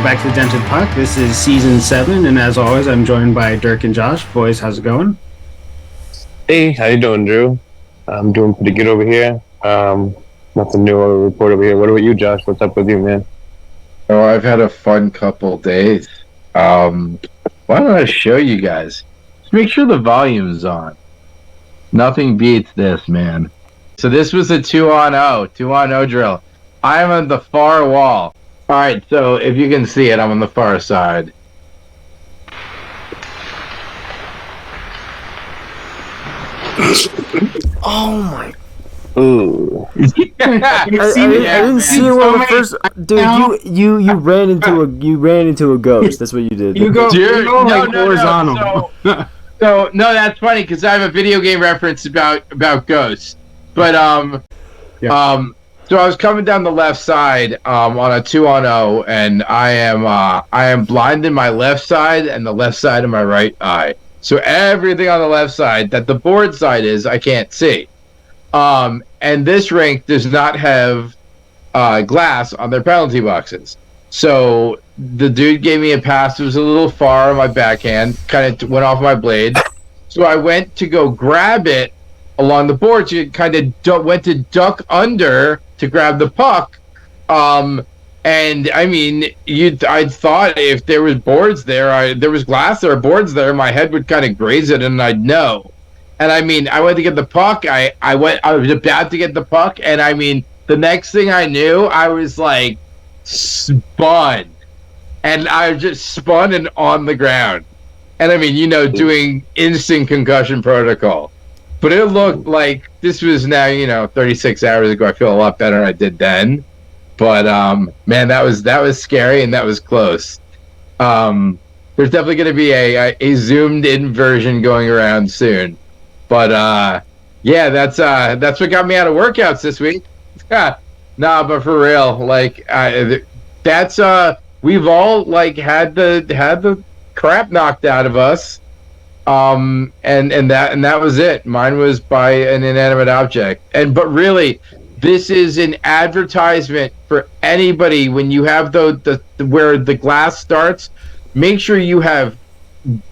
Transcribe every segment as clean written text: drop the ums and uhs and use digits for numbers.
welcome back to the Dented Puck. This is season 7, and as always, I'm joined by Dirk and Josh. Boys, how's it going? Hey, how you doing, Drew? I'm doing pretty good over here. Nothing new to report over here. What about you, Josh? What's up with you, man? Oh, I've had a fun couple days. Why don't I show you guys? Just make sure the volume's on. Nothing beats this, man. So this was a 2-on-0 drill. I'm on the far wall. All right, so if you can see it, I'm on the far side. Oh my! Ooh. I didn't see it on the first. Dude, you ran into a ghost. That's what you did. You go horizontal. So no, that's funny because I have a video game reference about ghosts. But so I was coming down the left side on a 2-on-0, and I am blind in my left side and the left side of my right eye. So everything on the left side that the board side is, I can't see. And this rink does not have glass on their penalty boxes. So the dude gave me a pass. It was a little far on my backhand, kind of went off my blade. So I went to go grab it along the board. So it kind of went to duck under to grab the puck. And I mean, I thought if there was boards there, there was glass there, boards there, my head would kind of graze it, and I'd know. And I mean, I went to get the puck. I was about to get the puck, and I mean, the next thing I knew, I was like spun, and I was just spun and on the ground. And I mean, doing instant concussion protocol. But it looked like this was now, 36 hours ago. I feel a lot better than I did then. But man, that was scary and that was close. There's definitely going to be a zoomed in version going around soon. But yeah, that's what got me out of workouts this week. Nah, but for real, like that's we've all like had the crap knocked out of us. And that was it. Mine was by an inanimate object. But really, this is an advertisement for anybody. When you have the where the glass starts, make sure you have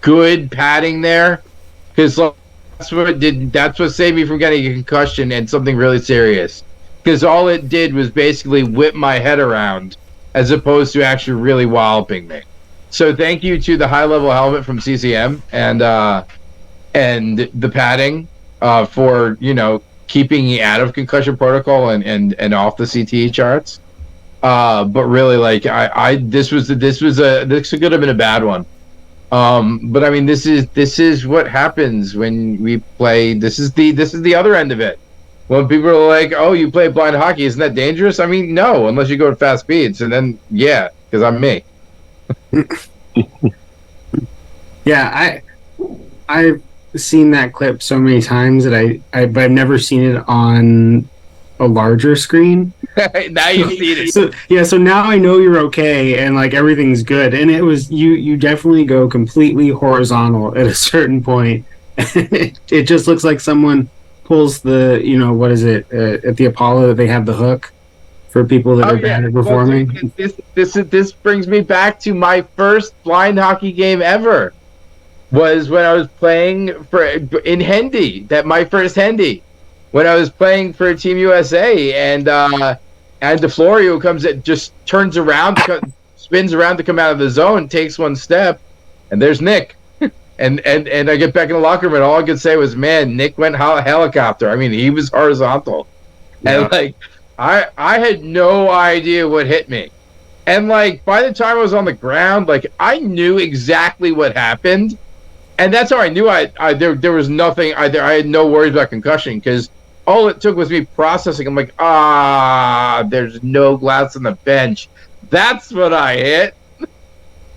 good padding there, because that's what saved me from getting a concussion and something really serious. Because all it did was basically whip my head around, as opposed to actually really walloping me. So thank you to the high-level helmet from CCM and the padding for keeping me out of concussion protocol and off the CTE charts. But really, like this could have been a bad one. But I mean, this is what happens when we play. This is the other end of it. When people are like, "Oh, you play blind hockey? Isn't that dangerous?" I mean, no, unless you go at fast speeds, and then yeah, because I'm me. Yeah, I've seen that clip so many times that but I've never seen it on a larger screen. Now you've seen it. So now I know you're okay and like everything's good. And it was you definitely go completely horizontal at a certain point. It just looks like someone pulls the what is it at the Apollo that they have the hook for people that are bad at performing. This brings me back to my first blind hockey game ever. Was when I was playing in Hendy. That my first Hendy. When I was playing for Team USA, and DeFlorio comes in, just turns around, spins around to come out of the zone, takes one step, and there's Nick. and I get back in the locker room, and all I could say was, "Man, Nick went helicopter." I mean, he was horizontal, and like I had no idea what hit me, and like by the time I was on the ground, like I knew exactly what happened. And that's how I knew there was nothing. I had no worries about concussion, because all it took was me processing. I'm like, there's no glass on the bench. That's what I hit.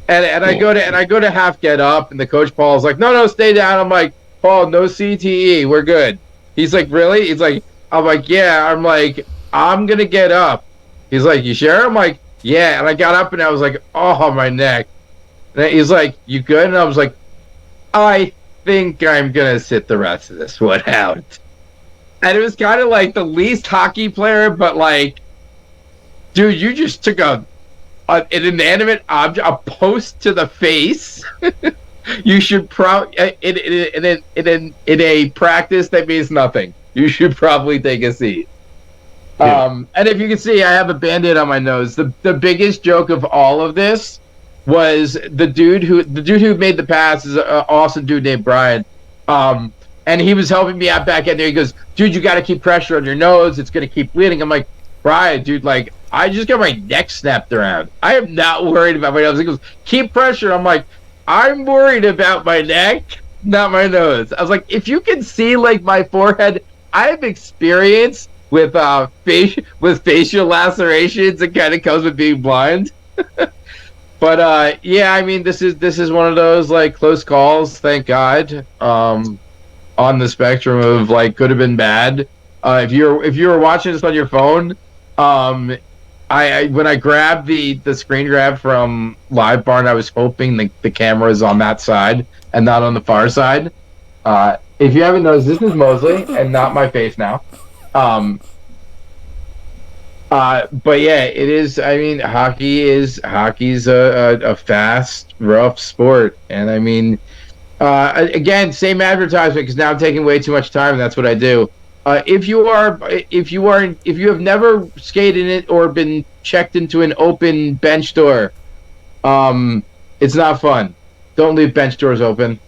And I go to half get up, and the coach Paul's like, no, stay down. I'm like, Paul, no CTE, we're good. He's like, really? He's like, I'm like, yeah. I'm like, I'm gonna get up. He's like, you sure? I'm like, yeah. And I got up, and I was like, oh, my neck. And he's like, you good? And I was like, I think I'm going to sit the rest of this one out. And it was kind of like the least hockey player, but like, dude, you just took a an inanimate object, a post to the face, you should in a practice that means nothing. You should probably take a seat. Yeah. And if you can see, I have a Band-Aid on my nose. The biggest joke of all of this was the dude who made the pass is an awesome dude named Brian. And he was helping me out back in there. He goes, dude, you got to keep pressure on your nose. It's going to keep bleeding. I'm like, Brian, dude, like, I just got my neck snapped around. I am not worried about my nose. He goes, keep pressure. I'm like, I'm worried about my neck, not my nose. I was like, if you can see, like, my forehead, I have experience with facial lacerations. It kind of comes with being blind. But, yeah, I mean, this is one of those, like, close calls, thank God. On the spectrum of like could have been bad. If you were watching this on your phone, I when I grabbed the screen grab from Live Barn, I was hoping the camera is on that side and not on the far side. If you haven't noticed, this is Mosley and not my face now. But yeah, it is. I mean, hockey's a fast, rough sport, and I mean. Again, same advertisement because now I'm taking way too much time. And that's what I do. If you have never skated in it or been checked into an open bench door, it's not fun. Don't leave bench doors open,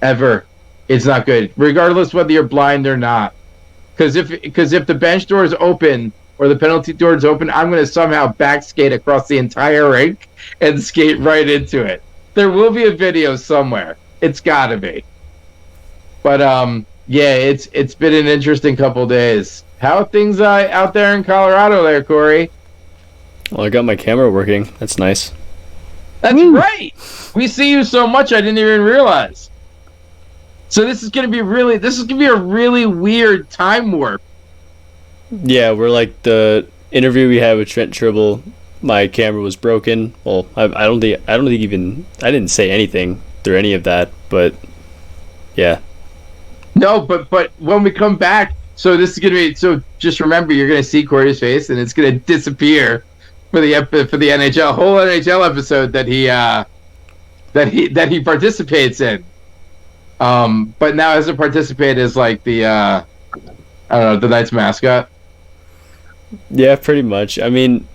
ever. It's not good, regardless whether you're blind or not. Because if the bench door is open or the penalty door is open, I'm going to somehow back skate across the entire rink and skate right into it. There will be a video somewhere. It's gotta be. But yeah, it's been an interesting couple days. How are things out there in Colorado there, Corey? Well, I got my camera working. That's nice. That's right. We see you so much I didn't even realize. So this is gonna be a really weird time warp. Yeah, we're like the interview we had with Trent Tribble. My camera was broken. Well, I don't think even I didn't say anything through any of that, but yeah. No, but when we come back, so this is gonna be. So just remember, you're gonna see Corey's face, and it's gonna disappear for the NHL whole NHL episode that he participates in. But now as a participant is like the I don't know, the Knights mascot. Yeah, pretty much. I mean,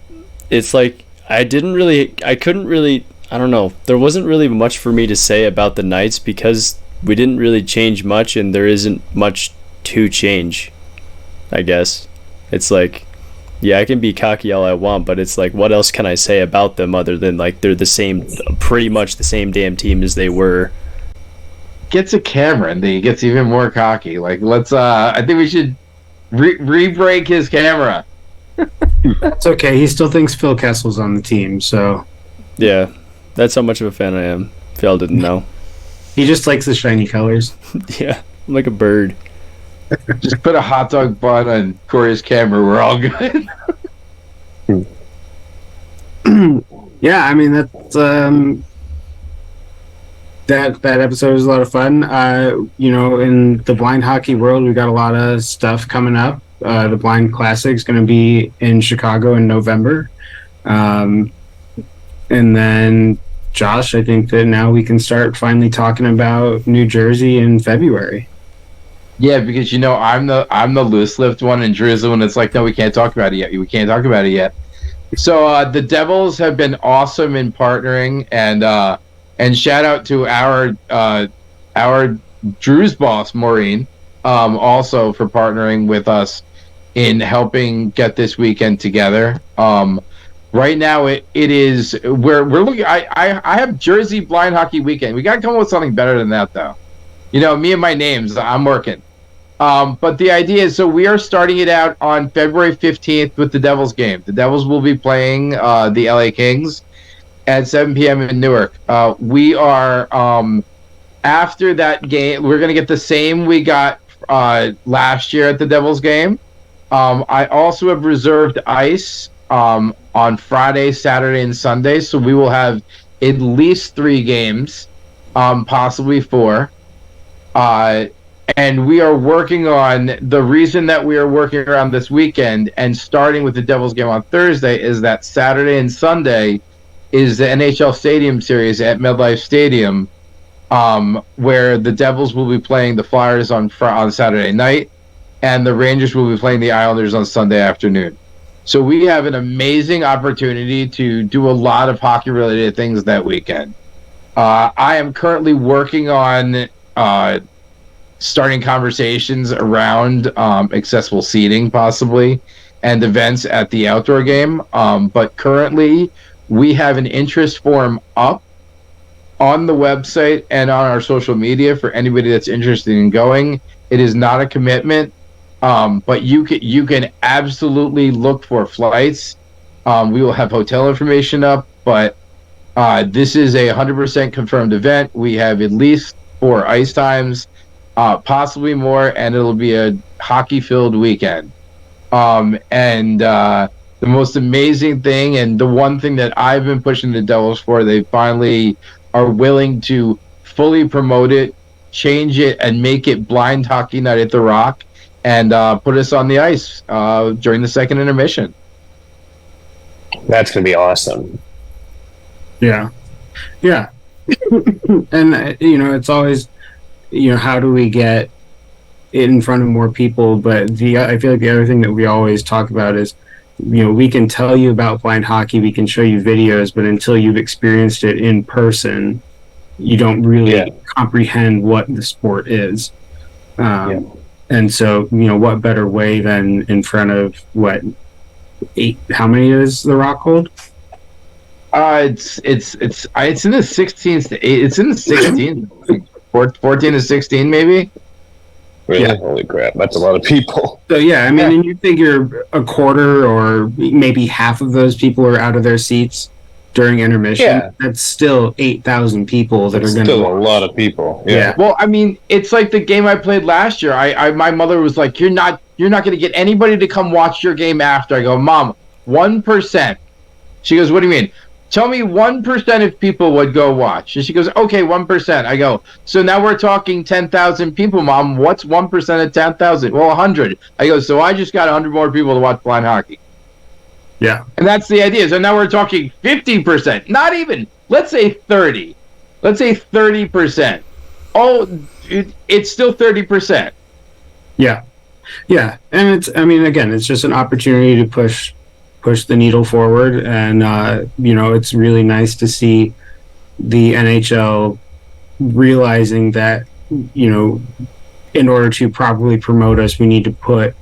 it's like I couldn't really. I don't know. There wasn't really much for me to say about the Knights because we didn't really change much, and there isn't much to change. I guess it's like, yeah, I can be cocky all I want, but it's like, what else can I say about them other than like they're pretty much the same damn team as they were. Gets a camera and then he gets even more cocky. Like, let's. I think we should re-break his camera. It's okay. He still thinks Phil Kessel's on the team, so Yeah. That's how much of a fan I am. If y'all didn't know. he just likes the shiny colors. Yeah, I'm like a bird. Just put a hot dog bun on Corey's camera. We're all good. Yeah, I mean that's that episode was a lot of fun. In the blind hockey world, we got a lot of stuff coming up. The Blind Classic is going to be in Chicago in November. And then, Josh, I think that now we can start finally talking about New Jersey in February. Yeah, because I'm the loose lift one, and Drew's the one that's like, no, we can't talk about it yet. We can't talk about it yet. So the Devils have been awesome in partnering, and shout out to our Drew's boss Maureen, also for partnering with us in helping get this weekend together. Right now, it is we're looking. I have Jersey Blind Hockey Weekend. We got to come up with something better than that, though. Me and my names. I'm working. But the idea is, so we are starting it out on February 15th with the Devils game. The Devils will be playing the LA Kings at 7 p.m. in Newark. We are after that game. We're gonna get the same we got last year at the Devils game. I also have reserved ice on Friday, Saturday, and Sunday. So we will have at least 3 games, possibly 4. And we are working on the reason that we are working around this weekend and starting with the Devils game on Thursday is that Saturday and Sunday is the NHL Stadium Series at MetLife Stadium, where the Devils will be playing the Flyers on Saturday night, and the Rangers will be playing the Islanders on Sunday afternoon. So we have an amazing opportunity to do a lot of hockey-related things that weekend. I am currently working on starting conversations around accessible seating, possibly, and events at the outdoor game. But currently, we have an interest form up on the website and on our social media for anybody that's interested in going. It is not a commitment, but you can absolutely look for flights. We will have hotel information up, but this is a 100% confirmed event. We have at least 4 ice times, possibly more, and it'll be a hockey-filled weekend. The most amazing thing, and the one thing that I've been pushing the Devils for, they finally are willing to fully promote it, change it, and make it Blind Hockey Night at the Rock, and put us on the ice during the second intermission. That's going to be awesome. Yeah. And, it's always, how do we get it in front of more people? But I feel like the other thing that we always talk about is, we can tell you about blind hockey, we can show you videos, but until you've experienced it in person, you don't really comprehend what the sport is. And so, what better way than in front of how many does the Rock hold? It's in the 16th. It's in the 16th. 14 to 16, maybe. Really? Yeah. Holy crap! That's a lot of people. So and you figure a quarter or maybe half of those people are out of their seats during intermission. Yeah. That's still 8,000 people that are going to. Still a lot of people. Yeah. Well, it's like the game I played last year. My mother was like, "You're not going to get anybody to come watch your game after." I go, "Mom, 1%." She goes, "What do you mean?" Tell me 1% of people would go watch. And she goes, okay, 1%. I go, so now we're talking 10,000 people, Mom. What's 1% of 10,000? Well, 100. I go, so I just got 100 more people to watch blind hockey. Yeah. And that's the idea. So now we're talking 50%. Not even. Let's say 30. Let's say 30%. Oh, it's still 30%. Yeah. Yeah. And it's just an opportunity to push the needle forward, and it's really nice to see the NHL realizing that in order to properly promote us, we need to put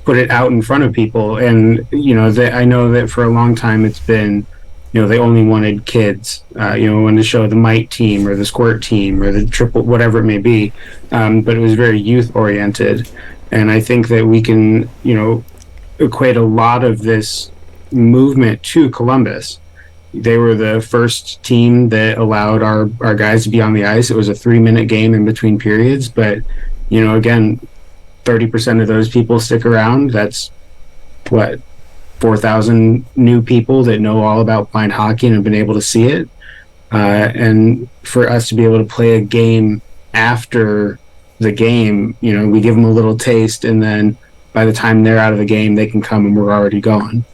it out in front of people. And I know that for a long time it's been they only wanted kids, wanted to show the Might team or the Squirt team or the Triple, whatever it may be, but it was very youth oriented. And I think that we can equate a lot of this movement to Columbus. They were the first team that allowed our guys to be on the ice. It was a 3-minute game in between periods, but again, 30% of those people stick around. That's 4,000 new people that know all about blind hockey and have been able to see it. And for us to be able to play a game after the game, we give them a little taste, and then by the time they're out of the game, they can come and we're already gone.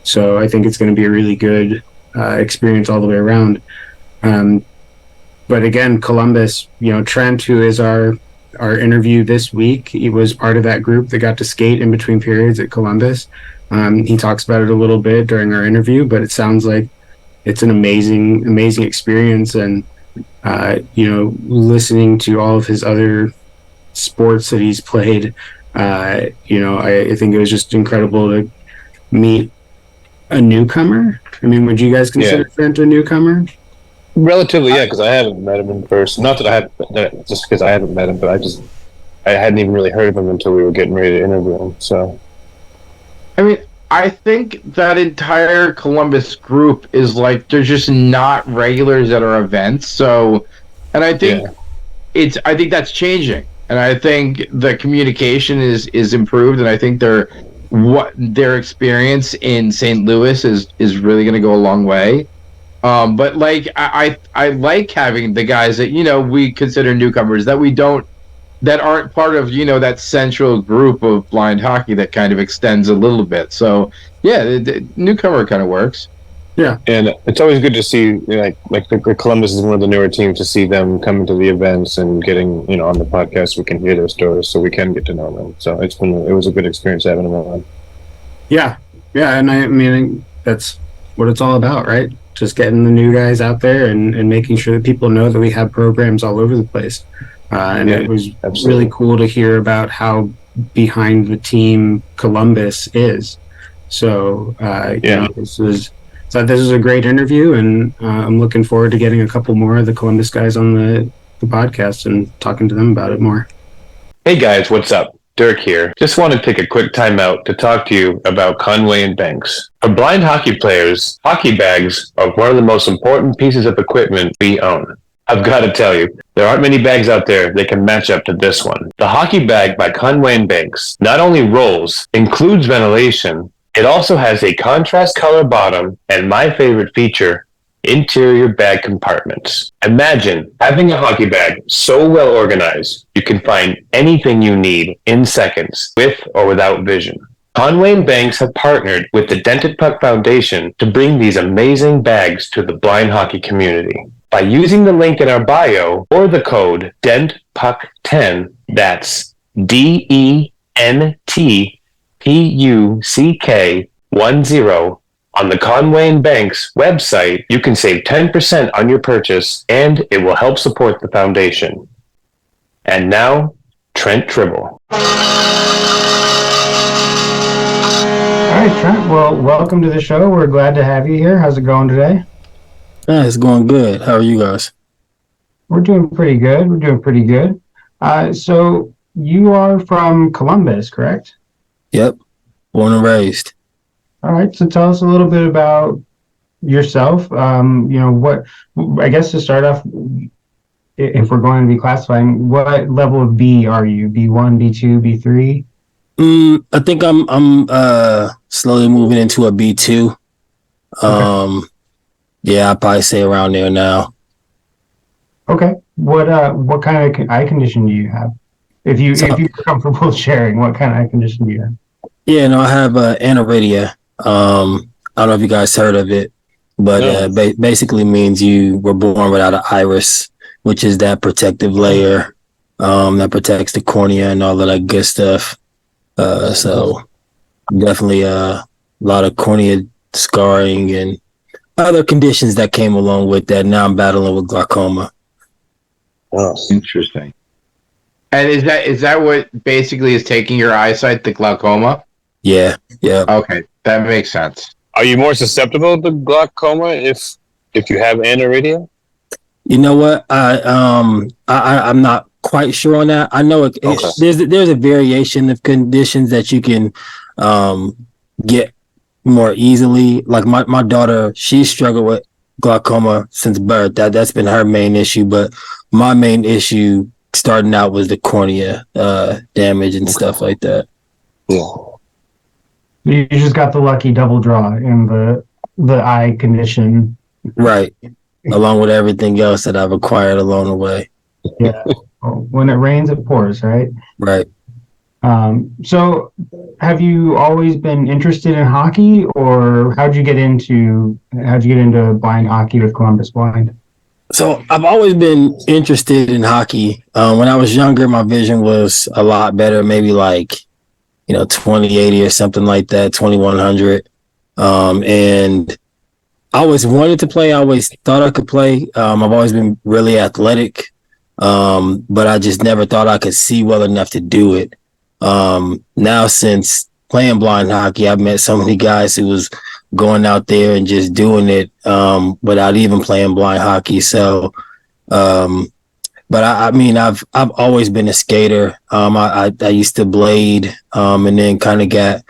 So I think it's going to be a really good experience all the way around. But again, Columbus, Trent, who is our interview this week, he was part of that group that got to skate in between periods at Columbus. He talks about it a little bit during our interview, but it sounds like it's an amazing experience. And, listening to all of his other sports that he's played, I think it was just incredible to meet a newcomer. Would you guys consider Trent a newcomer? Relatively, yeah, because I haven't met him in person. Not that I have, just because I haven't met him, but I hadn't even really heard of him until we were getting ready to interview him. So, I think that entire Columbus group is like, they're just not regulars at our events. So, and I think I think that's changing. And I think the communication is improved, and I think their experience in St. Louis is really going to go a long way. But I like having the guys that we consider newcomers that aren't part of that central group of blind hockey that kind of extends a little bit. So the newcomer kind of works. Yeah. And it's always good to see, like the Columbus is one of the newer teams, to see them coming to the events and getting, on the podcast. We can hear their stories, so we can get to know them. So it was a good experience having them on. Yeah. Yeah. And I mean, that's what it's all about, right? Just getting the new guys out there and making sure that people know that we have programs all over the place. It was absolutely really cool to hear about how behind the team Columbus is. So, this was a great interview, and I'm looking forward to getting a couple more of the Columbus guys on the podcast and talking to them about it more. Hey guys, what's up? Dirk here. Just want to take a quick time out to talk to you about Conway and Banks. For blind hockey players, hockey bags are one of the most important pieces of equipment we own. I've got to tell you, there aren't many bags out there that can match up to this one. The hockey bag by Conway and Banks not only rolls, includes ventilation, it also has a contrast color bottom and my favorite feature, interior bag compartments. Imagine having a hockey bag so well organized you can find anything you need in seconds, with or without vision. Conway and Banks have partnered with the Dented Puck Foundation to bring these amazing bags to the blind hockey community. By using the link in our bio or the code DENTPUCK10, that's DENTPUCK10 on the Conway and Banks website, you can save 10% on your purchase, and it will help support the foundation. And now, Trent Tribble. All right, Trent. Well, welcome to the show. We're glad to have you here. How's it going today? It's going good. How are you guys? We're doing pretty good. So you are from Columbus, correct? Yep. Born and raised. All right. So tell us a little bit about yourself. What, I guess to start off, if we're going to be classifying, what level of B are you? B1, B2, B3? I think I'm slowly moving into a B2. Okay. Yeah, I'd probably say around there now. Okay. What kind of eye condition do you have? If you're comfortable sharing, what kind of eye condition do you have? Yeah, no, I have aniridia. I don't know if you guys heard of it, but basically means you were born without an iris, which is that protective layer that protects the cornea and all of that good stuff. So definitely a lot of cornea scarring and other conditions that came along with that. Now I'm battling with glaucoma. Oh, interesting. And is that what basically is taking your eyesight, the glaucoma? Yeah. Okay, that makes sense. Are you more susceptible to glaucoma if you have aniridia? You know what? I'm not quite sure on that. I know there's a variation of conditions that you can get more easily. Like my daughter, she struggled with glaucoma since birth. That's been her main issue. But my main issue starting out was the cornea damage and stuff like that. Yeah. You just got the lucky double draw in the eye condition. Right. Along with everything else that I've acquired along the way. Yeah. When it rains, it pours, right? Right. So have you always been interested in hockey, or how'd you get into blind hockey with Columbus Blind? So I've always been interested in hockey. When I was younger, my vision was a lot better, maybe like, 20/80 or something like that, 2100. And I always wanted to play. I always thought I could play. I've always been really athletic, but I just never thought I could see well enough to do it. Now, since playing blind hockey, I've met so many guys who was going out there and just doing it without even playing blind hockey. So, but I mean, I've always been a skater. I used to blade, and then kind of got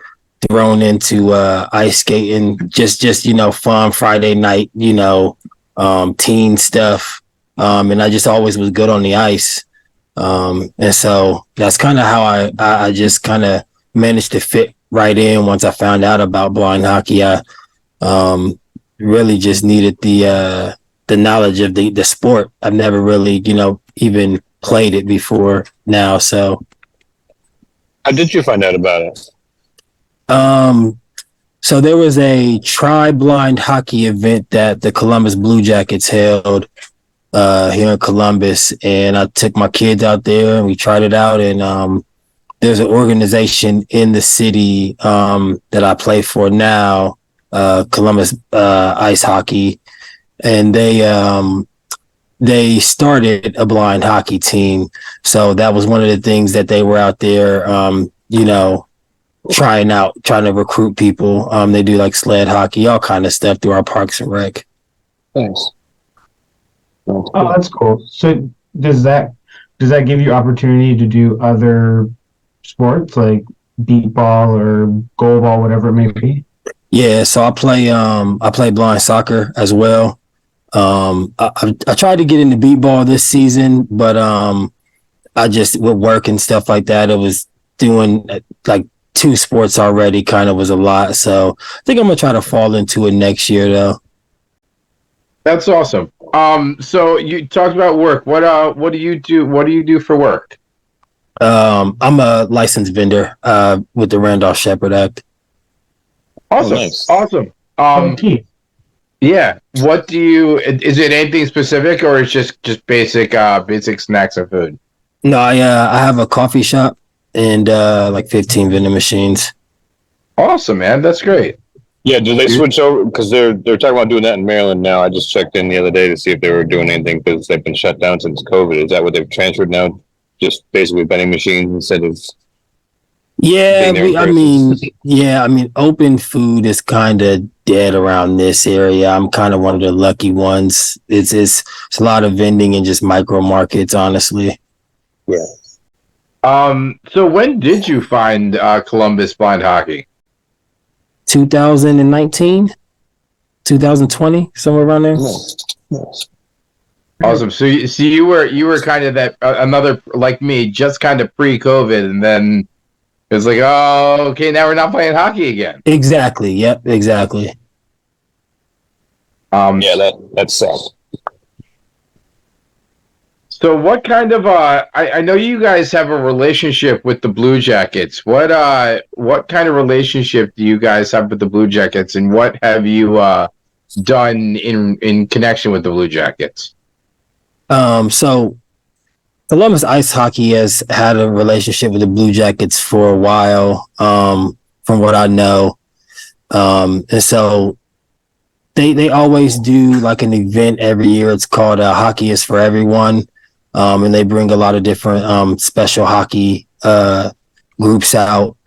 thrown into ice skating, just fun Friday night, teen stuff. And I just always was good on the ice. And so that's kind of how I just kind of managed to fit right in. Once I found out about blind hockey, I really just needed the knowledge of the sport. I've never really, even played it before now. So how did you find out about it? So there was a tri-blind hockey event that the Columbus Blue Jackets held here in Columbus, and I took my kids out there and we tried it out. And there's an organization in the city that I play for now, Columbus Ice Hockey, and they started a blind hockey team. So that was one of the things that they were out there, trying to recruit people. They do like sled hockey, all kind of stuff through our Parks and Rec. Thanks. Oh, that's cool. So does that give you opportunity to do other sports like beat ball or goal ball, whatever it may be? Yeah, so I play blind soccer as well. I tried to get into beat ball this season, but I just with work and stuff like that, it was doing like 2 sports already kind of was a lot. So I think I'm gonna try to fall into it next year though. That's awesome. So you talked about work. What do you do? What do you do for work? I'm a licensed vendor with the Randolph Shepherd Act. Awesome. Nice. Awesome. Yeah. What do you? Is it anything specific, or is just basic snacks and food? No, I have a coffee shop and like 15 vending machines. Awesome, man. That's great. Yeah, do they switch over? Because they're talking about doing that in Maryland now. I just checked in the other day to see if they were doing anything because they've been shut down since COVID. Is that what they've transferred now? Just basically vending machines instead of... Yeah, I mean, open food is kind of dead around this area. I'm kind of one of the lucky ones. It's a lot of vending and just micro markets, honestly. Yeah. So when did you find Columbus Blind Hockey? 2019, 2020, somewhere around there. Nice. Awesome. So you were kind of that another like me, just kind of pre-COVID, and then it was like, oh, okay, now we're not playing hockey again. Exactly. Yep. Exactly. Yeah, that sucks. So what kind of I know you guys have a relationship with the Blue Jackets. What kind of relationship do you guys have with the Blue Jackets, and what have you done in connection with the Blue Jackets? So Columbus Ice Hockey has had a relationship with the Blue Jackets for a while, from what I know. And so they always do like an event every year. It's called Hockey is for Everyone. And they bring a lot of different special hockey groups out.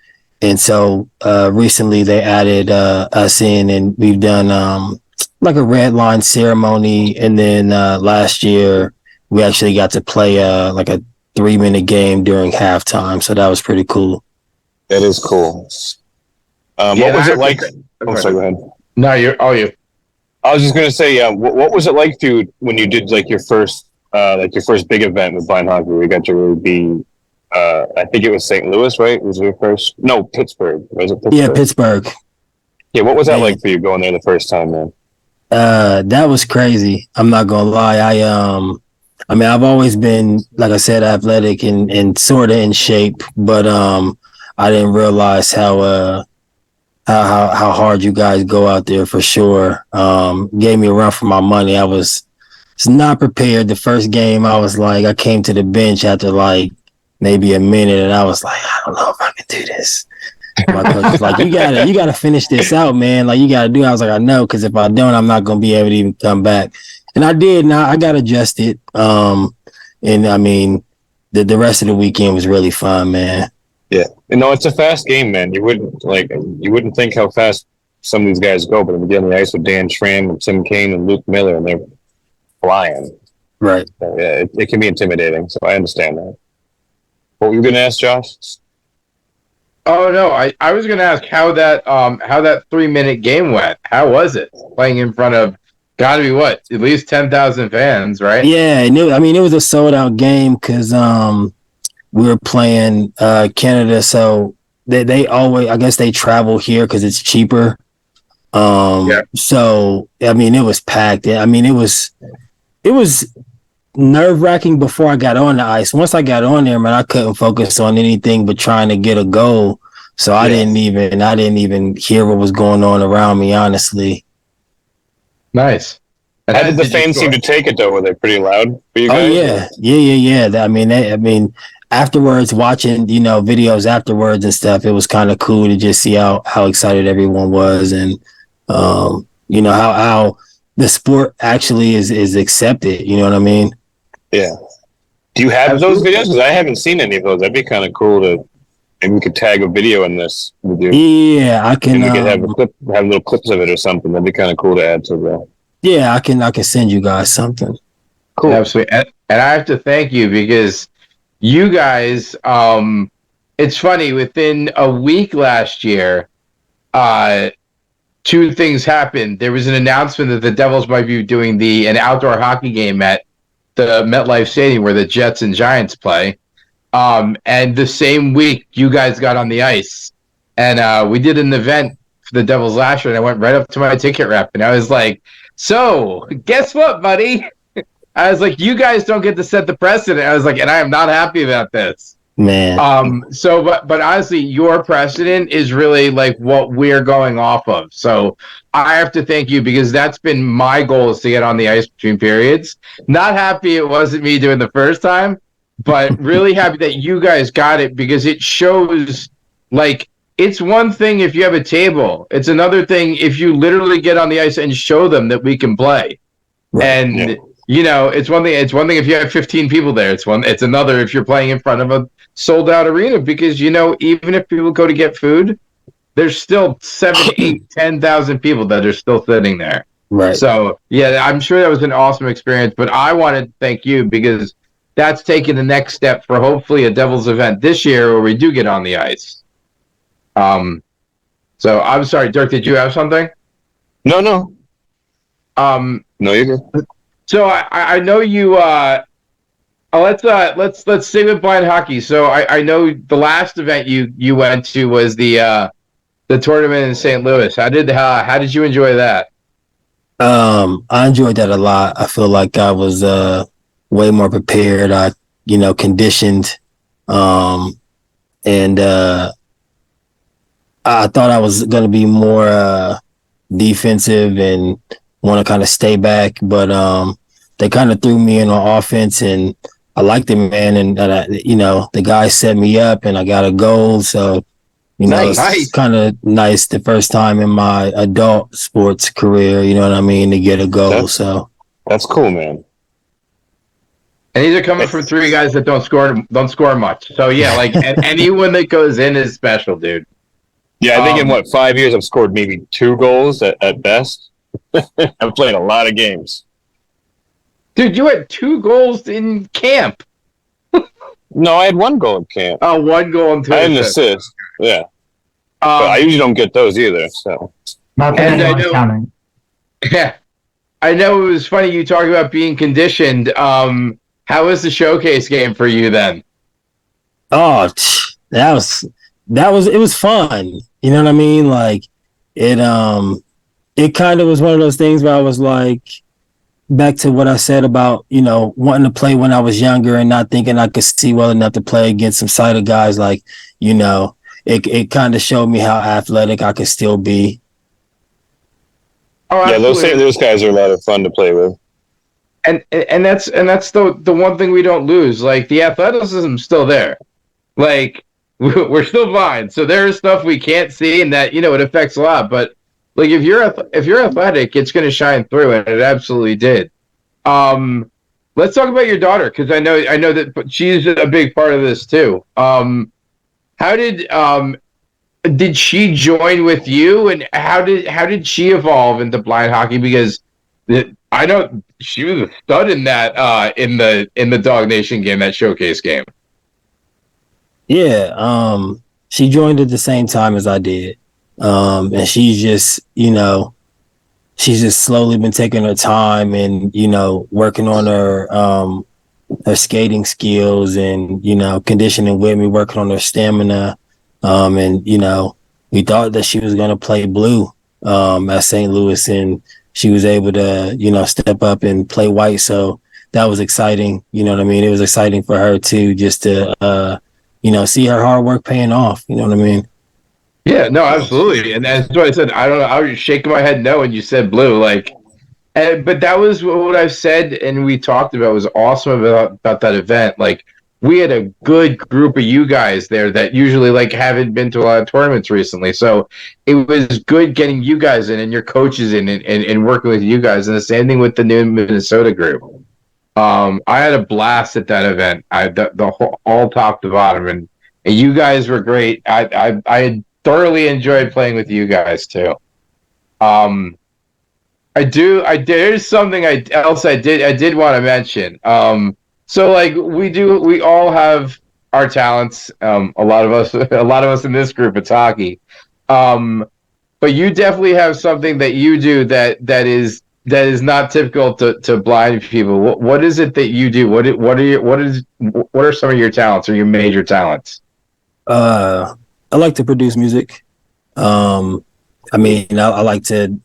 And so recently they added us in, and we've done like a red line ceremony. And then last year we actually got to play like a 3-minute game during halftime. So that was pretty cool. That is cool. What was it like? Oh, sorry, go ahead. No, you. I was just going to say, what was it like when you did like your first big event with blind hockey? We got to really be, I think it was St. Louis, right? Was your first? No, Pittsburgh. Was it Pittsburgh? Yeah, Pittsburgh. Yeah, what was that like for you going there the first time, man? That was crazy. I'm not gonna lie. I mean, I've always been, like I said, athletic and sort of in shape, but I didn't realize how hard you guys go out there for sure. Gave me a run for my money. I was not prepared. The first game, I was like, I came to the bench after like maybe a minute, and I was like, I don't know if I can do this. My coach was like, you gotta finish this out, man. Like, you gotta do it. I was like, I know, because if I don't, I'm not gonna be able to even come back. And I did. Now I got adjusted. And I mean, the rest of the weekend was really fun, man. Yeah, it's a fast game, man. You wouldn't think how fast some of these guys go, but when you get on the ice with Dan Schramm and Tim Kane and Luke Miller, and they're flying. Right. So, yeah, it can be intimidating. So I understand that. What were you going to ask, Josh? Oh no, I was going to ask how that 3-minute game went. How was it playing in front of got to be at least 10,000 fans, right? Yeah, it was a sold out game because we were playing Canada, so they always, I guess they travel here because it's cheaper. So I mean, it was packed. I mean, it was nerve-wracking before I got on the ice. Once I got on there, man, I couldn't focus on anything but trying to get a goal. So I didn't even hear what was going on around me, honestly. Nice. How did the fans seem to take it though? Were they pretty loud for you guys? Oh yeah. I mean, afterwards, watching videos afterwards and stuff, it was kind of cool to just see how excited everyone was, and how the sport actually is accepted. You know what I mean? Yeah. Do you have those videos? Because I haven't seen any of those. That'd be kind of cool to. Maybe we could tag a video in this with you. Yeah, I can. And we could have little clips of it or something. That'd be kind of cool to add to the. Yeah, I can send you guys something. Cool. Absolutely. And I have to thank you because you guys, it's funny, within a week last year, two things happened. There was an announcement that the Devils might be doing an outdoor hockey game at the MetLife Stadium where the Jets and Giants play. And the same week, you guys got on the ice. And we did an event for the Devils last year, and I went right up to my ticket rep, and I was like, so, guess what, buddy? I was like, you guys don't get to set the precedent. I was like, and I am not happy about this. Man. But honestly, your precedent is really like what we're going off of. So I have to thank you because that's been my goal, is to get on the ice between periods. Not happy it wasn't me doing the first time, but really happy that you guys got it, because it shows, like, it's one thing if you have a table. It's another thing if you literally get on the ice and show them that we can play. Right. And it's one thing. It's one thing if you have 15 people there. It's another if you're playing in front of a sold out arena, because even if people go to get food, there's still 7, 8, 10,000 people that are still sitting there. Right. So yeah, I'm sure that was an awesome experience. But I wanted to thank you because that's taking the next step for hopefully a Devils event this year where we do get on the ice. So I'm sorry, Dirk, did you have something? No. No, you're good. So I know you. Let's stay with blind hockey. So I know the last event you went to was the tournament in St. Louis. How did you enjoy that? I enjoyed that a lot. I feel like I was way more prepared. I conditioned, and I thought I was going to be more defensive and want to kind of stay back, but they kind of threw me in on offense, and I liked it, man. And the guy set me up, and I got a goal. So it's kind of nice the first time in my adult sports career, you know what I mean, to get a goal. That's cool, man. And these are coming from three guys that don't score much. So yeah, like anyone that goes in is special, dude. Yeah, I think in 5 years I've scored maybe 2 goals at best. I've played a lot of games. Dude, you had 2 goals in camp. No, I had 1 goal in camp. Oh, 1 goal in 2 I had an assist. Yeah. But I usually don't get those either. So. Not counting. Yeah. I know it was funny you talk about being conditioned. How was the showcase game for you then? Oh, it was fun. You know what I mean? Like it kind of was one of those things where I was like, back to what I said about, wanting to play when I was younger and not thinking I could see well enough to play against some sighted guys. Like, it kind of showed me how athletic I could still be. Oh, yeah, those guys are a lot of fun to play with. And that's the one thing we don't lose. Like, the athleticism's still there. Like, we're still fine. So there is stuff we can't see, and that it affects a lot. But like, if you're athletic, it's going to shine through, and it absolutely did. Let's talk about your daughter, because I know that she's a big part of this too. How did she join with you, and how did she evolve into blind hockey? Because I know she was a stud in that in the Dog Nation game, that showcase game. Yeah, she joined at the same time as I did, and she's just slowly been taking her time and working on her skating skills and conditioning with me, working on her stamina, and we thought that she was going to play blue at St. Louis, and she was able to step up and play white, so that was exciting. You know what I mean? It was exciting for her too, just to see her hard work paying off. You know what I mean? Yeah, no, absolutely, and that's what I said. I don't know. I was shaking my head no, and you said blue. Like, but that was what I've said, and we talked about was awesome about that event. Like, we had a good group of you guys there that usually like haven't been to a lot of tournaments recently. So it was good getting you guys in and your coaches in and working with you guys. And the same thing with the new Minnesota group. I had a blast at that event. The whole, all top to bottom, and you guys were great. I thoroughly enjoyed playing with you guys too. There's something else I did want to mention. So like we all have our talents. A lot of us in this group, it's hockey. But you definitely have something that you do that is not typical to blind people. What is it that you do? What are some of your talents or your major talents? I like to produce music. I mean, I like to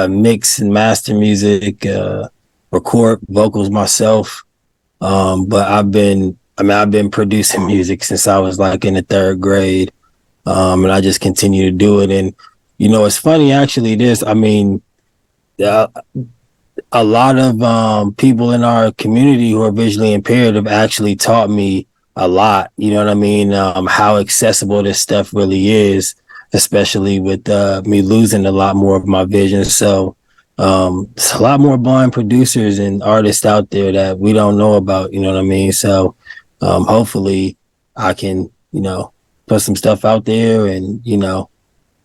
mix and master music, record vocals myself. But I've been producing music since I was like in the third grade. And I just continue to do it. And, it's funny actually, a lot of people in our community who are visually impaired have actually taught me a lot. You know what I mean? How accessible this stuff really is, especially with me losing a lot more of my vision. So there's a lot more blind producers and artists out there that we don't know about. You know what I mean? So hopefully I can, put some stuff out there and,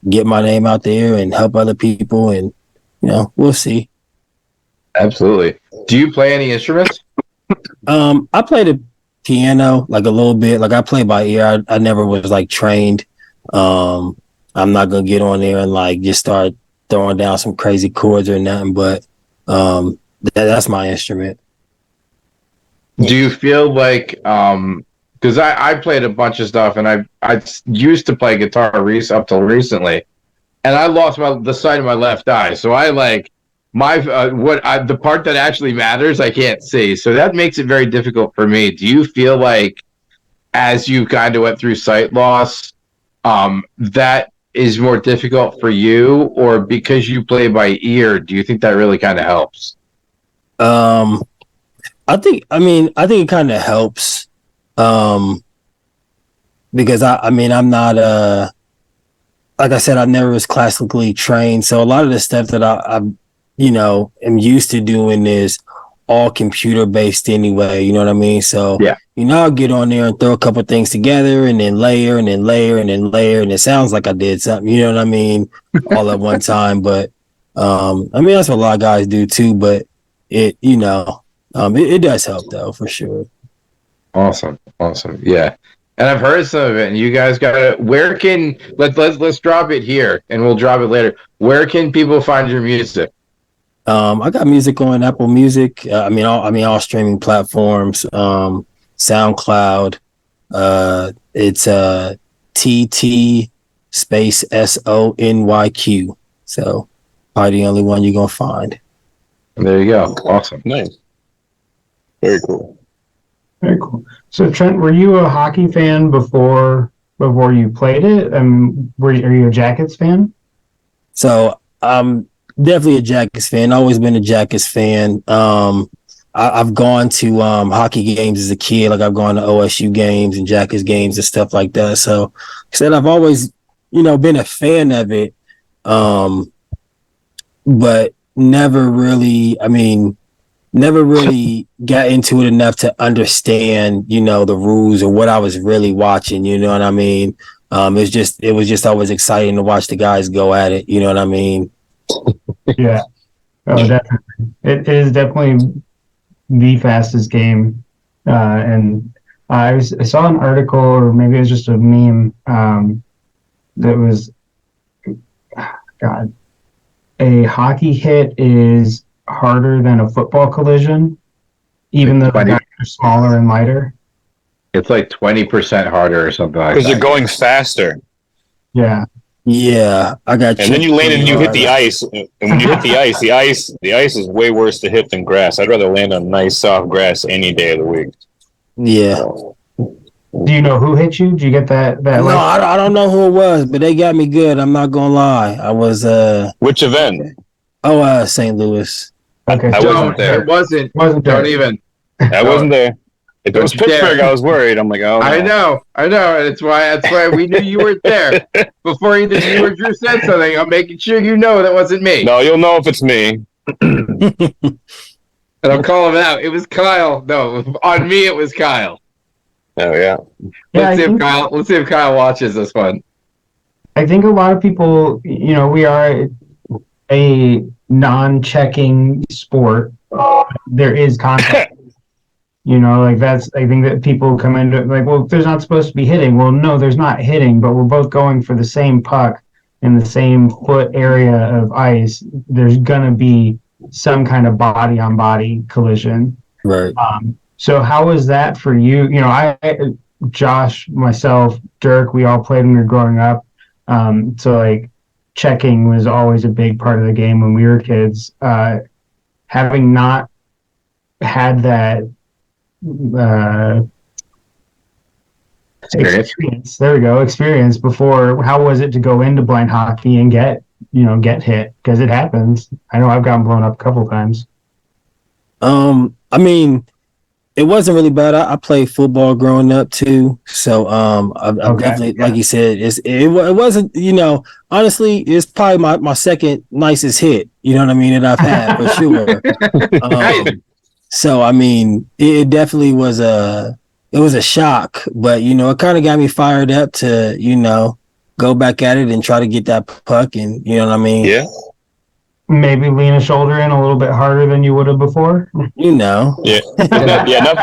get my name out there and help other people. And, we'll see. Absolutely. Do you play any instruments? I play the piano like a little bit. Like I play by ear. I never was like trained. I'm not gonna get on there and like just start throwing down some crazy chords or nothing. But that's my instrument. Do you feel like because I played a bunch of stuff and I used to play guitar up till recently, and I lost the sight of my left eye. So I like the part that actually matters I can't see. So that makes it very difficult for me. Do you feel like as you kind of went through sight loss, that is more difficult for you, or because you play by ear, do you think that really kind of helps? I think it kind of helps. Because I'm not like I said, I never was classically trained. So a lot of the stuff that I am used to doing is all computer based anyway. You know what I mean? So yeah, I'll get on there and throw a couple things together and then layer and then layer and then layer, and it sounds like I did something. You know what I mean? All at one time. But that's what a lot of guys do too. But it does help though, for sure. Awesome. Yeah. And I've heard some of it, and you guys got to. Where can let's drop it here, and we'll drop it later. Where can people find your music? I got music on Apple Music. All streaming platforms. SoundCloud. It's TT space SONYQ. So probably the only one you're gonna find. There you go. Awesome. Nice. Very cool. Very cool. So Trent, were you a hockey fan before you played it? Are you a Jackets fan? So I'm definitely a Jackets fan. Always been a Jackets fan. I've gone to hockey games as a kid. Like I've gone to OSU games and Jackets games and stuff like that. So like I said, I've always, been a fan of it. But never really got into it enough to understand, the rules or what I was really watching. You know what I mean? It was just always exciting to watch the guys go at it. You know what I mean? Yeah. Oh, definitely. It is definitely the fastest game. And I saw an article, or maybe it was just a meme, that was, God, a hockey hit is harder than a football collision, even though the guys are smaller and lighter. It's like 20% harder or something like that. Because you're going faster. Yeah. Yeah, I got you. And then you land and you hit the ice. And when you hit the ice is way worse to hit than grass. I'd rather land on nice, soft grass any day of the week. Yeah. Do you know who hit you? Did you get that? No, I don't know who it was, but they got me good. I'm not gonna lie. I was Which event? St. Louis. Okay, I wasn't there. It wasn't. Wasn't Don't there. even. I wasn't there. If it was Don't you dare. Pittsburgh, I was worried. I'm like, oh, no. I know, and that's why we knew you weren't there before either you or Drew said something. I'm making sure you know that wasn't me. No, you'll know if it's me. And I'll call him out. It was Kyle. No, on me it was Kyle. Oh yeah. Let's see if Kyle watches this one. I think a lot of people, we are a non-checking sport. There is contact. I think that people come into like, well, there's not supposed to be hitting. Well, no, there's not hitting, but we're both going for the same puck in the same foot area of ice. There's gonna be some kind of body-on-body collision. Right. So how was that for you? Josh, myself, Dirk, we all played when we were growing up. So like checking was always a big part of the game when we were kids. Having not had that experience. There we go. Experience before. How was it to go into blind hockey and get hit? Because it happens. I know I've gotten blown up a couple times. I mean, it wasn't really bad. I played football growing up too, so I definitely, like you said, it wasn't. Honestly, it's probably my second nicest hit. You know what I mean? That I've had for sure. So I mean, it definitely was a shock, but it kind of got me fired up to go back at it and try to get that puck, and you know what I mean? Yeah. Maybe lean a shoulder in a little bit harder than you would have before. Yeah.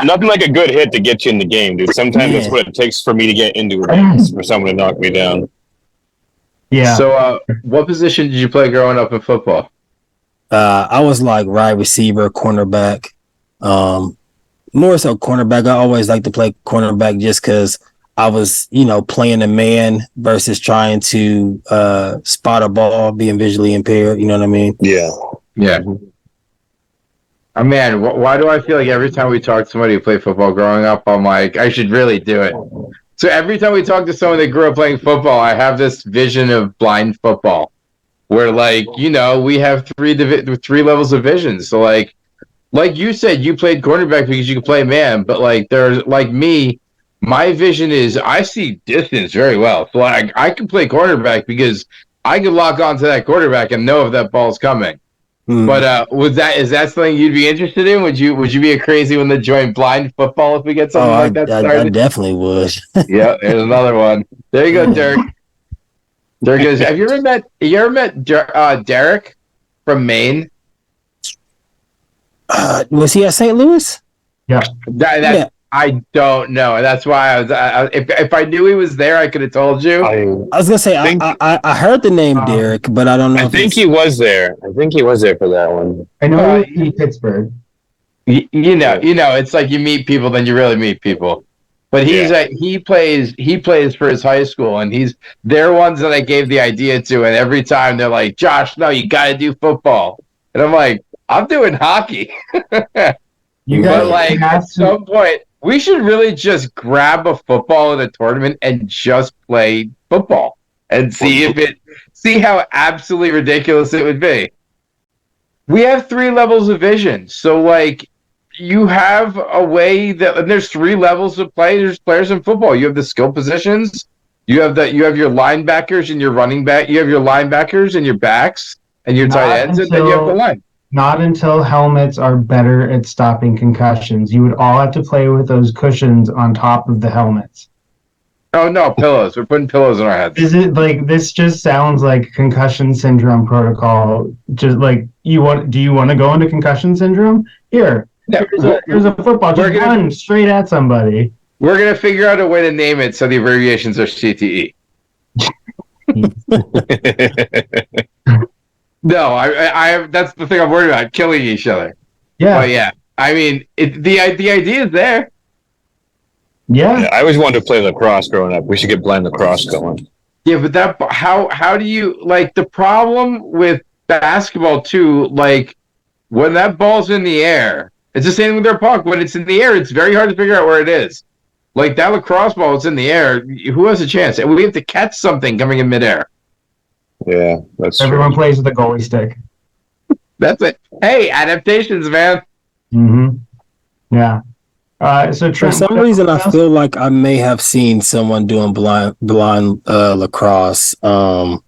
Nothing like a good hit to get you in the game, dude. Sometimes that's what it takes for me to get into it, for someone to knock me down. Yeah. So, what position did you play growing up in football? I was like wide receiver, cornerback. More so cornerback. I always like to play cornerback just because I was, playing a man versus trying to spot a ball, being visually impaired. You know what I mean? Yeah. Yeah. Oh, man, why do I feel like every time we talk to somebody who played football growing up, I'm like, I should really do it. So every time we talk to someone that grew up playing football, I have this vision of blind football where, we have three levels of vision. So, like you said, you played cornerback because you could play man, but, there's, me, my vision is I see distance very well. So, I can play cornerback because I can lock onto that quarterback and know if that ball's coming. Mm. But is that something you'd be interested in? Would you be a crazy one to join blind football if we get something like that started? I definitely would. Yeah, there's another one. There you go, Dirk. Dirk is. Have you ever met Derek from Maine? Was he at St. Louis? Yeah. Yeah. I don't know. That's why I was. If I knew he was there, I could have told you. I was gonna say I heard the name Derek, but I don't know. I think he was there. I think he was there for that one. I know he was in Pittsburgh. It's like you meet people, then you really meet people. But he plays for his high school, and they're ones that I gave the idea to, and every time they're like, Josh, no, you got to do football, and I'm like, I'm doing hockey. At some point, we should really just grab a football in a tournament and just play football and see how absolutely ridiculous it would be. We have 3 levels of vision, so you have a way and there's 3 levels of play. There's players in football. You have the skill positions. You have your linebackers and your running back. You have your linebackers and your backs and your tight ends, and then you have the line. Not until helmets are better at stopping concussions. You would all have to play with those cushions on top of the helmets. Oh no, pillows. We're putting pillows on our heads. Is it this just sounds like concussion syndrome protocol? Just do you want to go into concussion syndrome? Here. Here's a football. Just run straight at somebody. We're gonna figure out a way to name it so the abbreviations are CTE. No, I that's the thing I'm worried about, killing each other. Yeah. But yeah, I mean, the idea is there. Yeah. I always wanted to play lacrosse growing up. We should get blind lacrosse going. Yeah, but how do you the problem with basketball too? When that ball's in the air, it's the same with their puck. When it's in the air, it's very hard to figure out where it is. Like that lacrosse ball is in the air. Who has a chance? And we have to catch something coming in midair. Yeah, that's Everyone true. plays with a goalie stick. That's it. Hey, adaptations, man. Mm-hmm. Yeah. So For Trent, some reason, I feel like I may have seen someone doing blind lacrosse over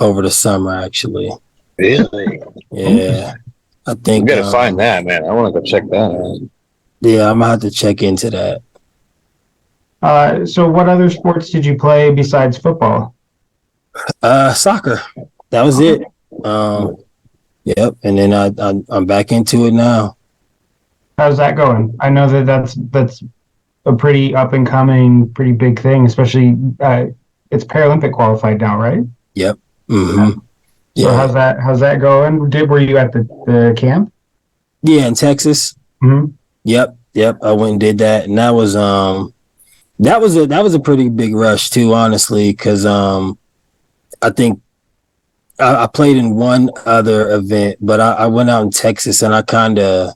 the summer. Actually, Really? yeah, I You think. gotta find that, man. I want to go check that out. Yeah, I'm gonna have to check into that. So what other sports did you play besides football? Soccer. That was it. Yep, and then I'm back into it now. How's that going? I know that's a pretty up and coming, pretty big thing, especially it's Paralympic qualified now, right? Yep. Mm-hmm. So Yeah. how's that going? Were you at the camp? Yeah, in Texas. Mm-hmm. Yep. I went and did that, and that was a pretty big rush too, honestly, because I think I played in one other event, but I went out in Texas and I kind of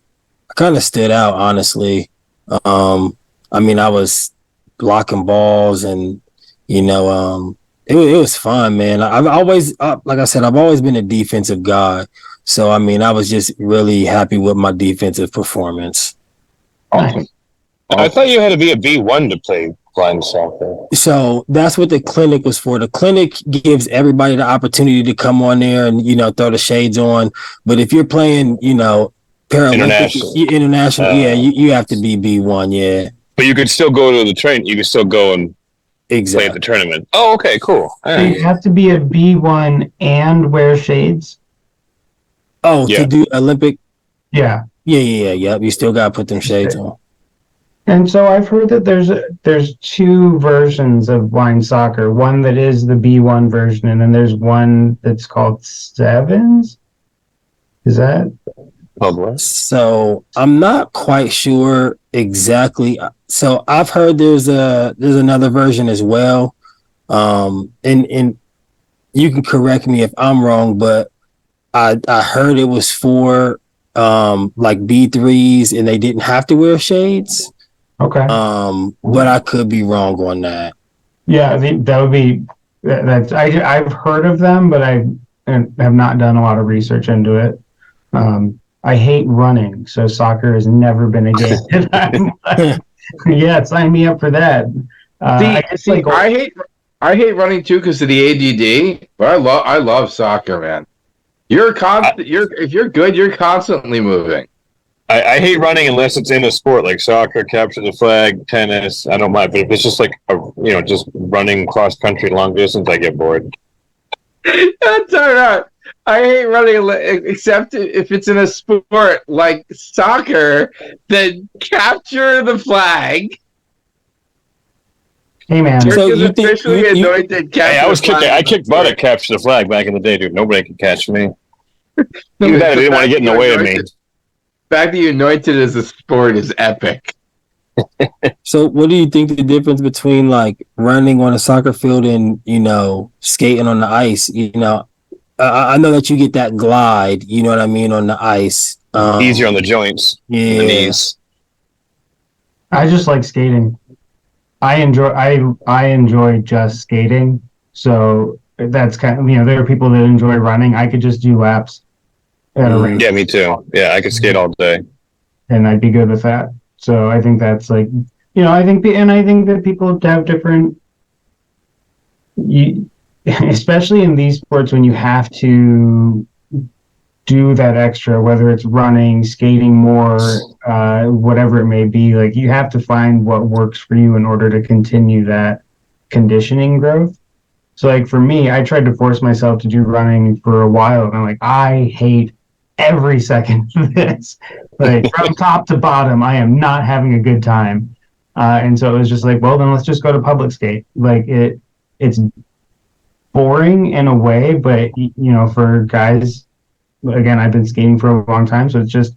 stood out, honestly. I mean, I was blocking balls and, it was fun, man. I've always, like I said, I've always been a defensive guy. So, I mean, I was just really happy with my defensive performance. Awesome. I thought you had to be a B1 to play blind soccer. So that's what the clinic was for. The clinic gives everybody the opportunity to come on there and, throw the shades on. But if you're playing, Paralympic, international, you have to be B1, yeah. But you could still go to the train. You could still go and play at the tournament. Oh, okay, cool. All So right. you have to be a B1 and wear shades? Oh, Yeah. to do Olympic? Yeah. Yeah. You still got to put them shades on. And so I've heard that there's two versions of blind soccer. One that is the B1 version, and then there's one that's called Sevens. Is that? So I'm not quite sure exactly. So I've heard there's another version as well. And you can correct me if I'm wrong, but I heard it was for like B3s and they didn't have to wear shades. Okay. But I could be wrong on that. Yeah, I think that would be that's I've heard of them, but I have not done a lot of research into it. I hate running, so soccer has never been a game that I'm like, yeah, sign me up for that. I hate running too because of the ADD, but I love soccer, man. If you're good, you're constantly moving. I hate running unless it's in a sport like soccer, capture the flag, tennis. I don't mind, but if it's just like just running cross country long distance, I get bored. That's all right. I hate running except if it's in a sport like soccer. Then capture the flag. Hey man, So you think officially anointed capture Hey, the flag. I kicked butt at capture the flag back in the day, dude. Nobody could catch me. Even that, I didn't want to get in the way of me. The fact that you anointed as a sport is epic. So what do you think the difference between like running on a soccer field and, skating on the ice? I know that you get that glide, you know what I mean, on the ice. Easier on the joints, the knees. I just like skating. I enjoy just skating. So that's kind of, there are people that enjoy running. I could just do laps at a race. Yeah, me too. Yeah, I could skate all day. And I'd be good with that. So I think that's like, I think that people have different, especially in these sports when you have to do that extra, whether it's running, skating more, whatever it may be, like you have to find what works for you in order to continue that conditioning growth. So like for me, I tried to force myself to do running for a while and I'm like, I hate every second of this. Like from top to bottom, I am not having a good time. And so it was just like, well, then let's just go to public skate. Like it's boring in a way, but for guys, again, I've been skating for a long time, so it's just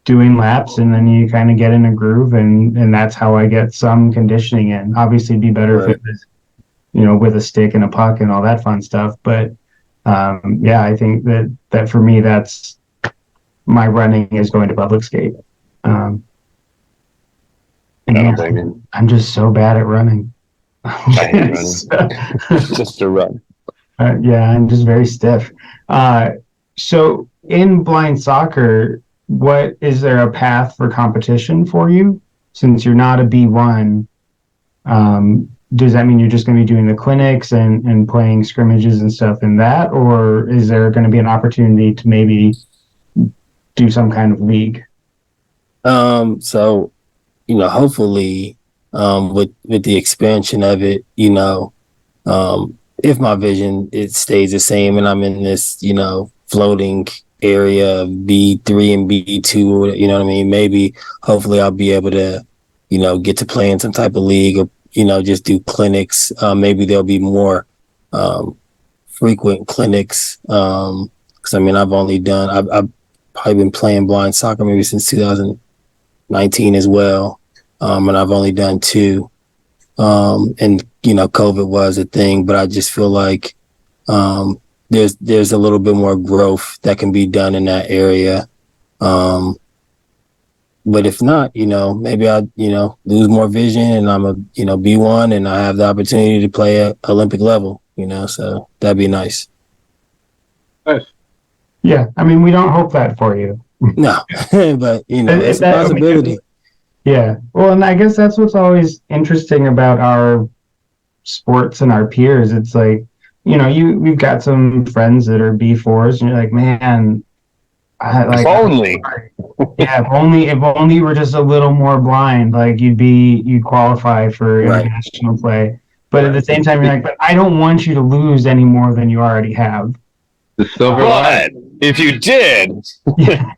doing laps and then you kind of get in a groove and that's how I get some conditioning in. Obviously it'd be better if it was, with a stick and a puck and all that fun stuff. But I think that for me, that's my running is going to public skate. I don't Man, blame you. I'm just so bad at running. I hate running. Just to run. Yeah, I'm just very stiff. So in blind soccer, what is there a path for competition for you? Since you're not a B1, does that mean you're just going to be doing the clinics and playing scrimmages and stuff in that, or is there going to be an opportunity to maybe do some kind of league? So, hopefully, with the expansion of it, if my vision it stays the same and I'm in this, floating area of B3 and B2, you know what I mean? Maybe hopefully I'll be able to, get to play in some type of league or, just do clinics. Maybe there'll be more frequent clinics. Because I've probably been playing blind soccer maybe since 2019 as well. And I've only done 2. And COVID was a thing, but I just feel like there's a little bit more growth that can be done in that area. But if not, maybe I lose more vision and I'm a B1 and I have the opportunity to play at Olympic level, so that'd be nice. Nice. Yeah, we don't hope that for you. No, but it's a possibility. Yeah, well, and I guess that's what's always interesting about our sports and our peers. It's like, we've got some friends that are B4s, and you're like, man, If only. Yeah, if only you were just a little more blind, like you'd qualify for international play. But at the same time, you're like, but I don't want you to lose any more than you already have. The silver line. If you did. Yeah,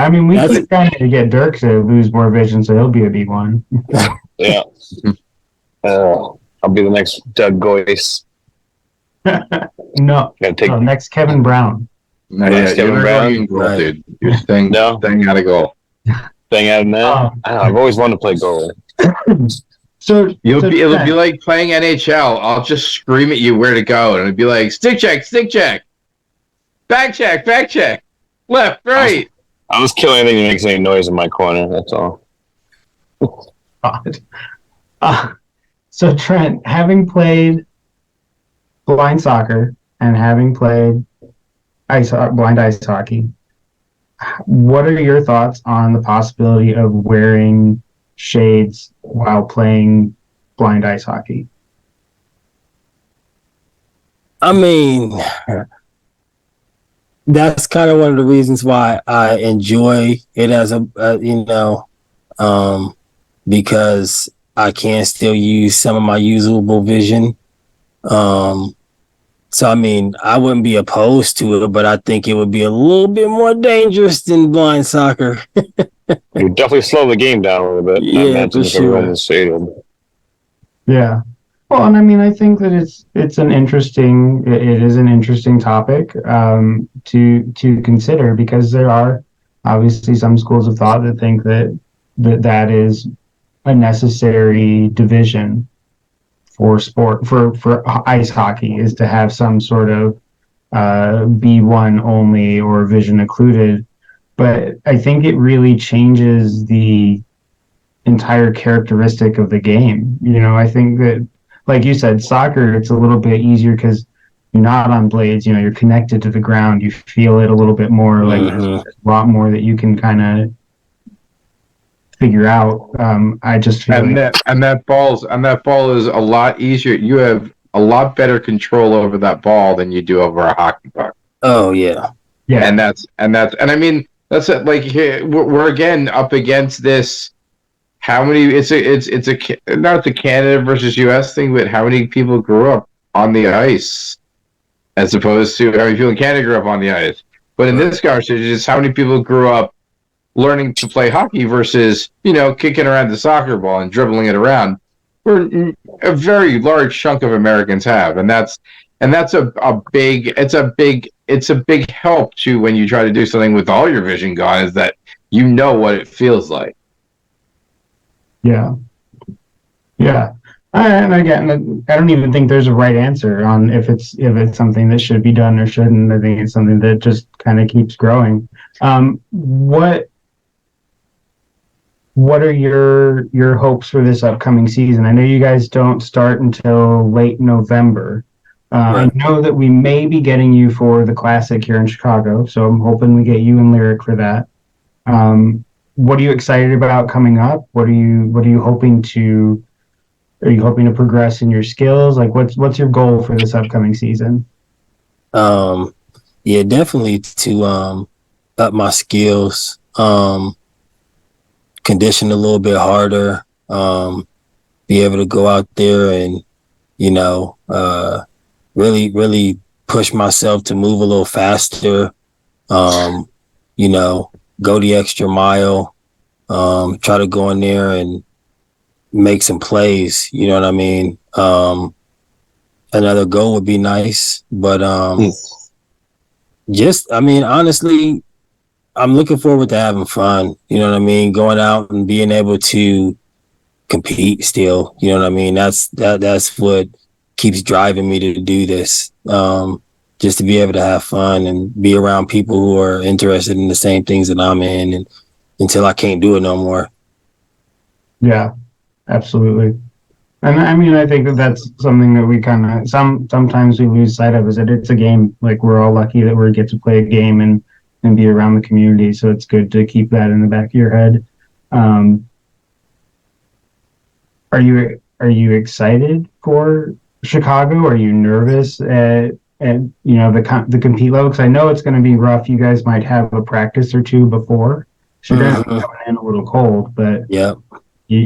we keep trying to get Dirk to lose more vision, so he'll be a B1. Yeah. I'll be the next Doug Goyce. No, next Kevin Brown. No, yeah, Kevin Brown, goal, dude. You're staying out of goal. Staying out of net. I've always wanted to play goal. So it'll be like playing NHL. I'll just scream at you where to go, and it'll be like stick check, back check, left, right. I'll just kill anything that makes any noise in my corner. That's all. God. So Trent, having played blind soccer and having played blind ice hockey, what are your thoughts on the possibility of wearing shades while playing blind ice hockey? That's kind of one of the reasons why I enjoy it as because I can still use some of my usable vision. So, I wouldn't be opposed to it, but I think it would be a little bit more dangerous than blind soccer. You definitely slow the game down a little bit. Yeah, for sure. In the stadium. Yeah. Well, and I think that it is an interesting topic to consider, because there are obviously some schools of thought that think that is a necessary division for sport for ice hockey, is to have some sort of B1 only or vision occluded. But I think it really changes the entire characteristic of the game. I think that, like you said, soccer, it's a little bit easier because you're not on blades. You're connected to the ground. You feel it a little bit more. Like there's a lot more that you can kind of figure out. I just feel that ball is a lot easier. You have a lot better control over that ball than you do over a hockey puck. Oh yeah, yeah. And that's that's it. Like we're again up against this. How many? It's not the Canada versus U.S. thing, but how many people grew up on the ice, as opposed to how many people in Canada grew up on the ice. But in this conversation, it's how many people grew up learning to play hockey versus kicking around the soccer ball and dribbling it around. Where a very large chunk of Americans have, and that's a big help to when you try to do something with all your vision gone, is that what it feels like. Yeah. And again, I don't even think there's a right answer on if it's something that should be done or shouldn't. I think it's something that just kind of keeps growing. What what are your hopes for this upcoming season? I know you guys don't start until late November. Right. I know that we may be getting you for the Classic here in Chicago, so I'm hoping we get you and Lyric for that. What are you excited about coming up? What are you hoping to? Are you hoping to progress in your skills? Like, what's your goal for this upcoming season? Yeah, definitely to up my skills, condition a little bit harder, be able to go out there and, you know, really push myself to move a little faster, you know, go the extra mile, try to go in there and make some plays, you know what I mean? Another goal would be nice, but just, I mean, honestly, I'm looking forward to having fun. You know what I mean? Going out and being able to compete still. You know what I mean? That's what keeps driving me to do this. Just to be able to have fun and be around people who are interested in the same things that I'm in, and until I can't do it no more. Yeah, absolutely. And I mean, I think that that's something that we kind of sometimes we lose sight of, is that it's a game. Like, we're all lucky that we get to play a game and be around the community. So it's good to keep that in the back of your head. Are you excited for Chicago? Are you nervous at you know, the compete level? Because I know it's going to be rough. You guys might have a practice or two before, so you're going to be coming in a little cold. But yeah.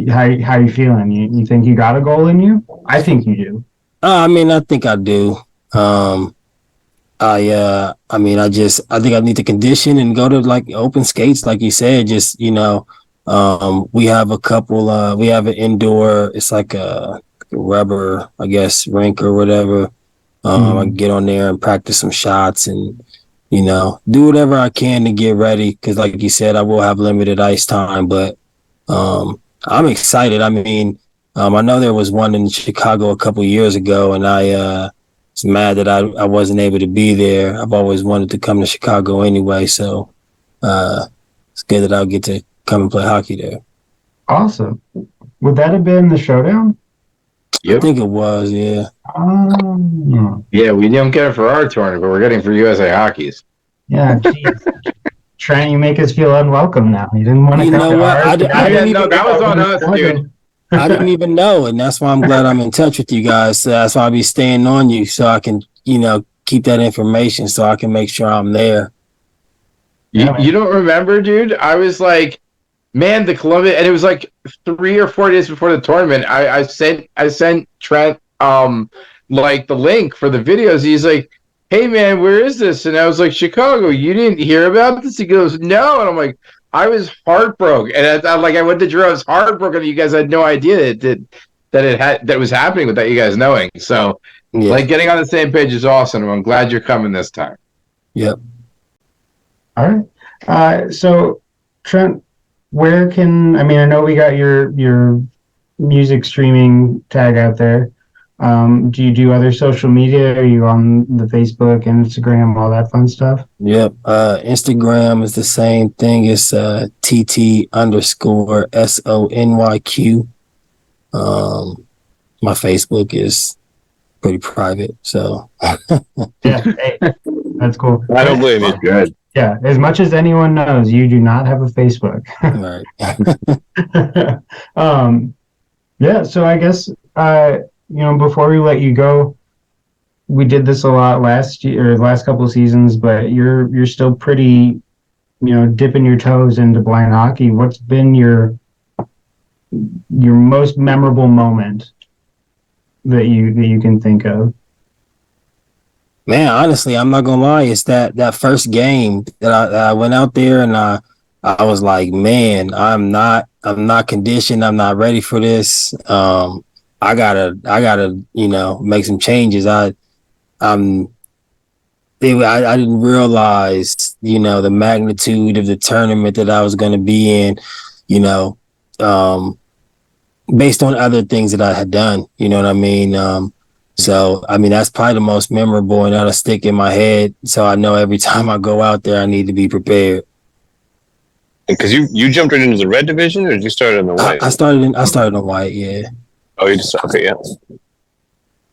How you feeling? You think you got a goal in you? I think you do. I mean, I think I do. I mean, I think I need to condition and go to like open skates, like you said. Just, you know, we have a couple. We have an indoor. It's like a rubber, I guess, rink or whatever. I can get on there and practice some shots and, you know, do whatever I can to get ready. Because, like you said, I will have limited ice time, but I'm excited. I mean, I know there was one in Chicago a couple years ago, and I was mad that I wasn't able to be there. I've always wanted to come to Chicago anyway, so it's good that I'll get to come and play hockey there. Awesome. Would that have been the showdown? Yep. I think it was, yeah. Yeah, we don't get it for our tournament, but we're getting for USA Hockey's. Yeah, geez. Trent, you make us feel unwelcome now. You didn't want to come to ours. That was on us, dude. I didn't even know, and that's why I'm glad I'm in touch with you guys. So that's why I'll be staying on you, so I can, you know, keep that information, so I can make sure I'm there. You don't remember, dude? I was like, man, the Columbia, and it was like 3 or 4 days before the tournament. I sent Trent like the link for the videos. He's like, hey man, where is this? And I was like, Chicago. You didn't hear about this? He goes, no. And I'm like, I was heartbroken, and I went to Drew. I was heartbroken that you guys had no idea that it was happening without you guys knowing. So, like, getting on the same page is awesome. I'm glad you're coming this time. Yep. All right. So, Trent, where can I know we got your music streaming tag out there. Do you do other social media? Are you on the Facebook, Instagram, all that fun stuff? Yep. Instagram is the same thing. It's TT_SONYQ. My Facebook is pretty private, so. Yeah, hey, that's cool. I don't blame you. Good. Yeah, as much as anyone knows, you do not have a Facebook. Right. Yeah, so I guess before we let you go, we did this a lot last couple of seasons, but you're still pretty, dipping your toes into blind hockey. What's been your most memorable moment that you can think of? Man, honestly, I'm not gonna lie. It's that first game that I went out there and I was like, man, I'm not conditioned. I'm not ready for this. I gotta make some changes. I didn't realize, the magnitude of the tournament that I was going to be in, based on other things that I had done, you know what I mean? So, that's probably the most memorable, and that'll stick in my head. So I know every time I go out there, I need to be prepared. Because you jumped right into the red division, or did you start in the white? I started in white. Yeah. Oh, you just okay, yeah.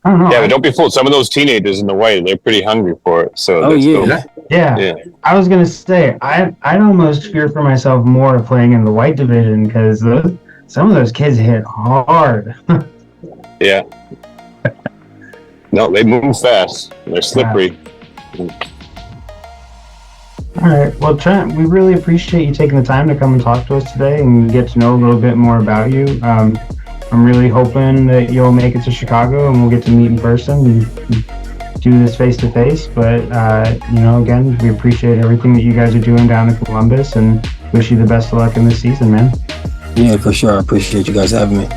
I don't know. Yeah, but don't be fooled. Some of those teenagers in the white, they're pretty hungry for it. So Oh yeah. Yeah. I was gonna say I'd almost fear for myself more playing in the white division because some of those kids hit hard. Yeah. No, they move fast. They're slippery. All right. Well, Trent, we really appreciate you taking the time to come and talk to us today and get to know a little bit more about you. I'm really hoping that you'll make it to Chicago and we'll get to meet in person and do this face to face. But again, we appreciate everything that you guys are doing down in Columbus and wish you the best of luck in this season, man. Yeah, for sure. I appreciate you guys having me.